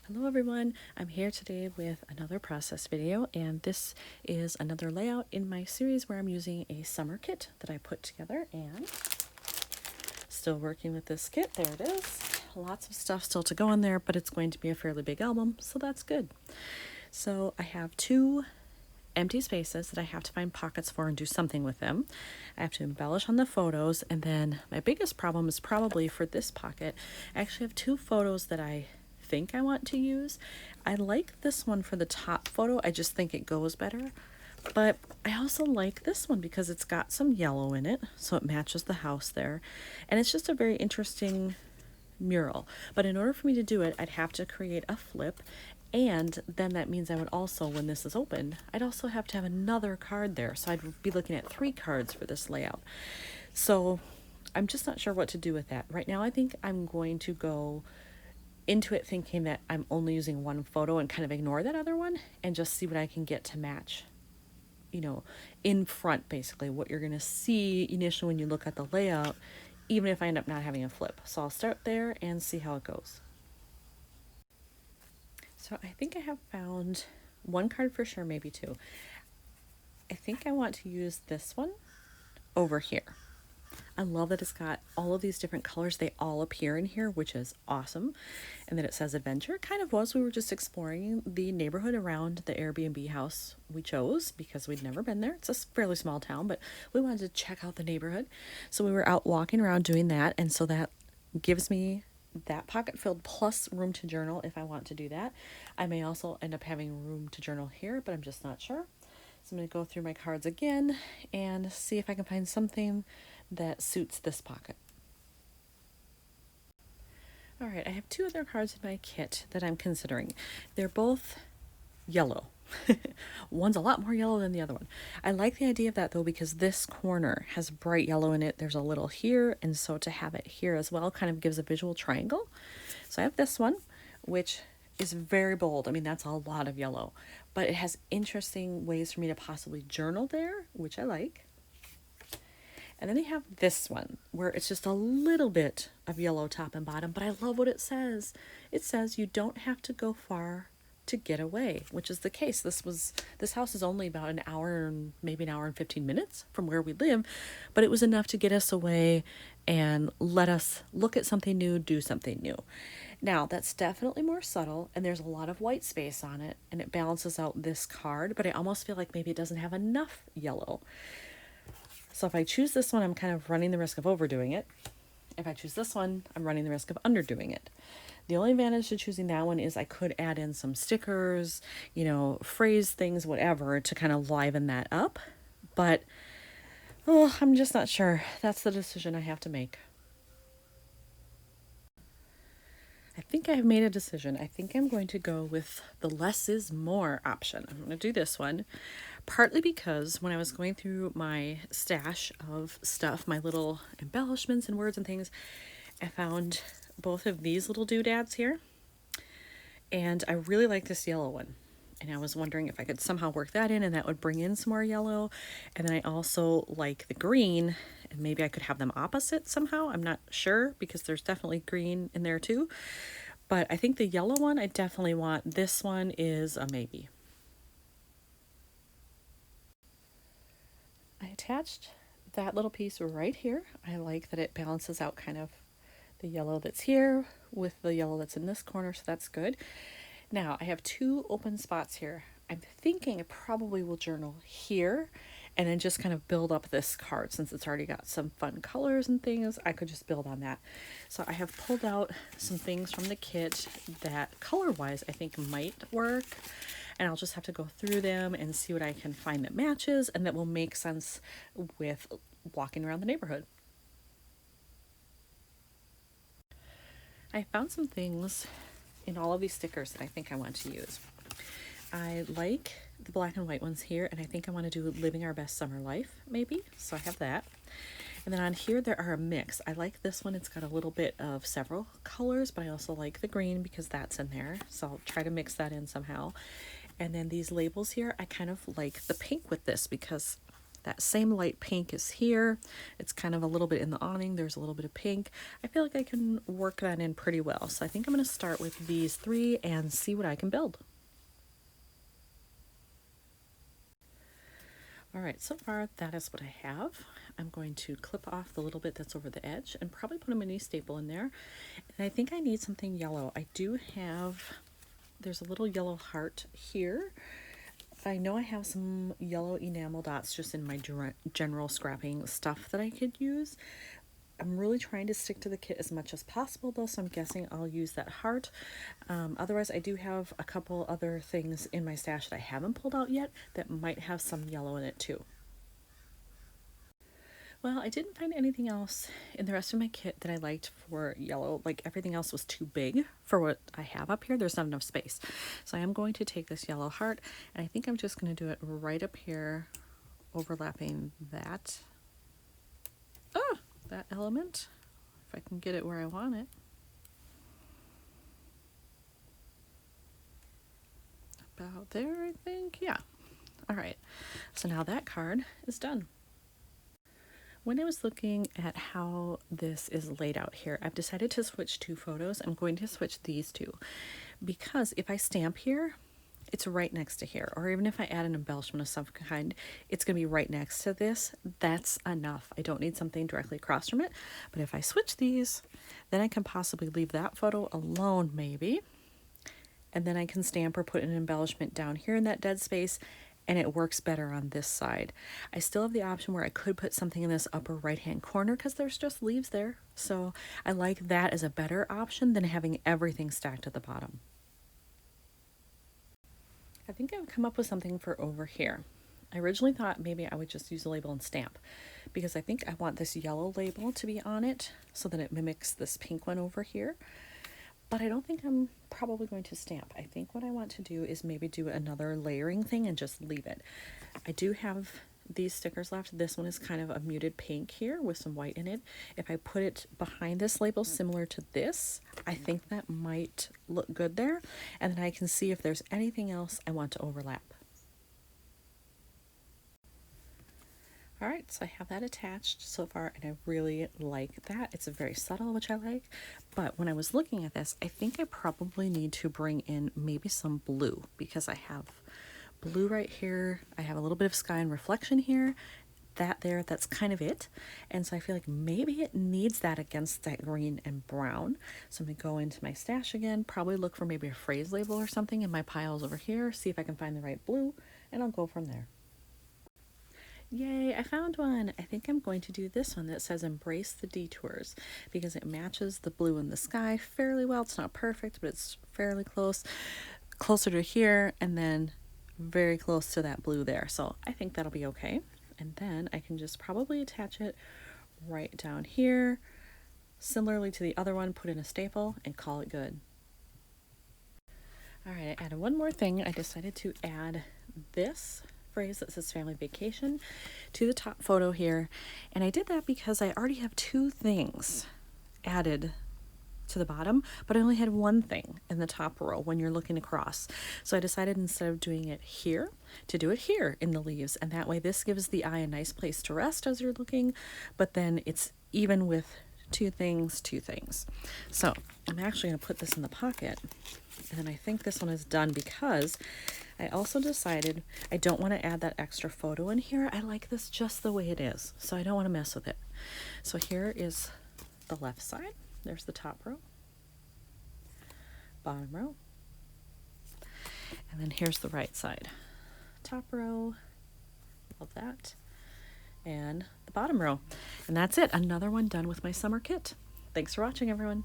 Hello everyone, I'm here today with another process video, and this is another layout in my series where I'm using a summer kit that I put together, and still working with this kit. There it is. Lots of stuff still to go on there, but it's going to be a fairly big album, so that's good. So I have two empty spaces that I have to find pockets for and do something with them. I have to embellish on the photos, and then my biggest problem is probably for this pocket. I actually have two photos that I think I want to use. I like this one for the top photo. I just think it goes better. But I also like this one because it's got some yellow in it, so it matches the house there. And it's just a very interesting mural. But in order for me to do it, I'd have to create a flip, and then that means I would also, when this is opened, I'd also have to have another card there. So I'd be looking at 3 cards for this layout. So I'm just not sure what to do with that. Right now I think I'm going to go into it thinking that I'm only using one photo and kind of ignore that other one and just see what I can get to match, in front, basically what you're going to see initially when you look at the layout, even if I end up not having a flip. So I'll start there and see how it goes. So I think I have found one card for sure, maybe 2. I think I want to use this one over here. I love that it's got all of these different colors. They all appear in here, which is awesome. And then it says adventure. It kind of was. We were just exploring the neighborhood around the Airbnb house we chose because we'd never been there. It's a fairly small town, but we wanted to check out the neighborhood. So we were out walking around doing that. And so that gives me that pocket filled plus room to journal if I want to do that. I may also end up having room to journal here, but I'm just not sure. So I'm going to go through my cards again and see if I can find something that suits this pocket. All right, I have 2 other cards in my kit that I'm considering. They're both yellow. One's a lot more yellow than the other one. I like the idea of that though because this corner has bright yellow in it. There's a little here, and so to have it here as well kind of gives a visual triangle. So I have this one, which is very bold. I mean, that's a lot of yellow, but it has interesting ways for me to possibly journal there, which I like. And then I have this one where it's just a little bit of yellow top and bottom, but I love what it says. It says you don't have to go far to get away, which is the case. This house is only about an hour and maybe an hour and 15 minutes from where we live, but it was enough to get us away and let us look at something new, do something new. Now, that's definitely more subtle, and there's a lot of white space on it, and it balances out this card, but I almost feel like maybe it doesn't have enough yellow. So if I choose this one, I'm kind of running the risk of overdoing it. If I choose this one, I'm running the risk of underdoing it. The only advantage to choosing that one is I could add in some stickers, phrase things, whatever, to kind of liven that up. But, I'm just not sure. That's the decision I have to make. I think I have made a decision. I think I'm going to go with the less is more option. I'm going to do this one, partly because when I was going through my stash of stuff, my little embellishments and words and things, I found both of these little doodads here, and I really like this yellow one. And I was wondering if I could somehow work that in, and that would bring in some more yellow. And then I also like the green, and maybe I could have them opposite somehow. I'm not sure because there's definitely green in there too. But I think the yellow one I definitely want. This one is a maybe. I attached that little piece right here. I like that it balances out kind of the yellow that's here with the yellow that's in this corner, so that's good. Now, I have 2 open spots here. I'm thinking I probably will journal here and then just kind of build up this card. Since it's already got some fun colors and things, I could just build on that. So I have pulled out some things from the kit that color-wise I think might work. And I'll just have to go through them and see what I can find that matches and that will make sense with walking around the neighborhood. I found some things in all of these stickers that I think I want to use. I like the black and white ones here, and I think I want to do living our best summer life, maybe. So I have that. And then on here, there are a mix. I like this one. It's got a little bit of several colors, but I also like the green because that's in there. So I'll try to mix that in somehow. And then these labels here, I kind of like the pink with this because That same light pink is here. It's kind of a little bit in the awning. There's a little bit of pink. I feel like I can work that in pretty well. So I think I'm going to start with these 3 and see what I can build. All right, so far that is what I have. I'm going to clip off the little bit that's over the edge and probably put a mini staple in there. And I think I need something yellow. I do have, there's a little yellow heart here. I know I have some yellow enamel dots just in my general scrapping stuff that I could use. I'm really trying to stick to the kit as much as possible though, so I'm guessing I'll use that heart. Otherwise, I do have a couple other things in my stash that I haven't pulled out yet that might have some yellow in it too. Well, I didn't find anything else in the rest of my kit that I liked for yellow. Like everything else was too big for what I have up here. There's not enough space. So I am going to take this yellow heart and I think I'm just going to do it right up here, overlapping that. Oh, that element. If I can get it where I want it. About there, I think. Yeah. All right. So now that card is done. When I was looking at how this is laid out here, I've decided to switch 2 photos. I'm going to switch these 2 because if I stamp here, it's right next to here. Or even if I add an embellishment of some kind, it's going to be right next to this. That's enough. I don't need something directly across from it. But if I switch these, then I can possibly leave that photo alone maybe. And then I can stamp or put an embellishment down here in that dead space, and it works better on this side. I still have the option where I could put something in this upper right hand corner because there's just leaves there. So I like that as a better option than having everything stacked at the bottom. I think I've come up with something for over here. I originally thought maybe I would just use a label and stamp because I think I want this yellow label to be on it so that it mimics this pink one over here. But I don't think I'm probably going to stamp. I think what I want to do is maybe do another layering thing and just leave it. I do have these stickers left. This one is kind of a muted pink here with some white in it. If I put it behind this label similar to this, I think that might look good there. And then I can see if there's anything else I want to overlap. All right, so I have that attached so far, and I really like that. It's very subtle, which I like. But when I was looking at this, I think I probably need to bring in maybe some blue because I have blue right here. I have a little bit of sky and reflection here. That there, that's kind of it. And so I feel like maybe it needs that against that green and brown. So I'm going to go into my stash again, probably look for maybe a phrase label or something in my piles over here, see if I can find the right blue, and I'll go from there. Yay, I found one. I think I'm going to do this one that says embrace the detours because it matches the blue in the sky fairly well. It's not perfect, but it's fairly close, closer to here and then very close to that blue there. So I think that'll be okay. And then I can just probably attach it right down here. Similarly to the other one, put in a staple and call it good. All right, I added one more thing. I decided to add this phrase that says family vacation to the top photo here, and I did that because I already have 2 things added to the bottom, but I only had 1 thing in the top row when you're looking across. So I decided instead of doing it here to do it here in the leaves, and that way this gives the eye a nice place to rest as you're looking, but then it's even with 2 things. So I'm actually going to put this in the pocket, and then I think this one is done because I also decided I don't want to add that extra photo in here. I like this just the way it is, so I don't want to mess with it. So here is the left side. There's the top row, bottom row, and then here's the right side. Top row, love that, and the bottom row. And that's it, another one done with my summer kit. Thanks for watching, everyone.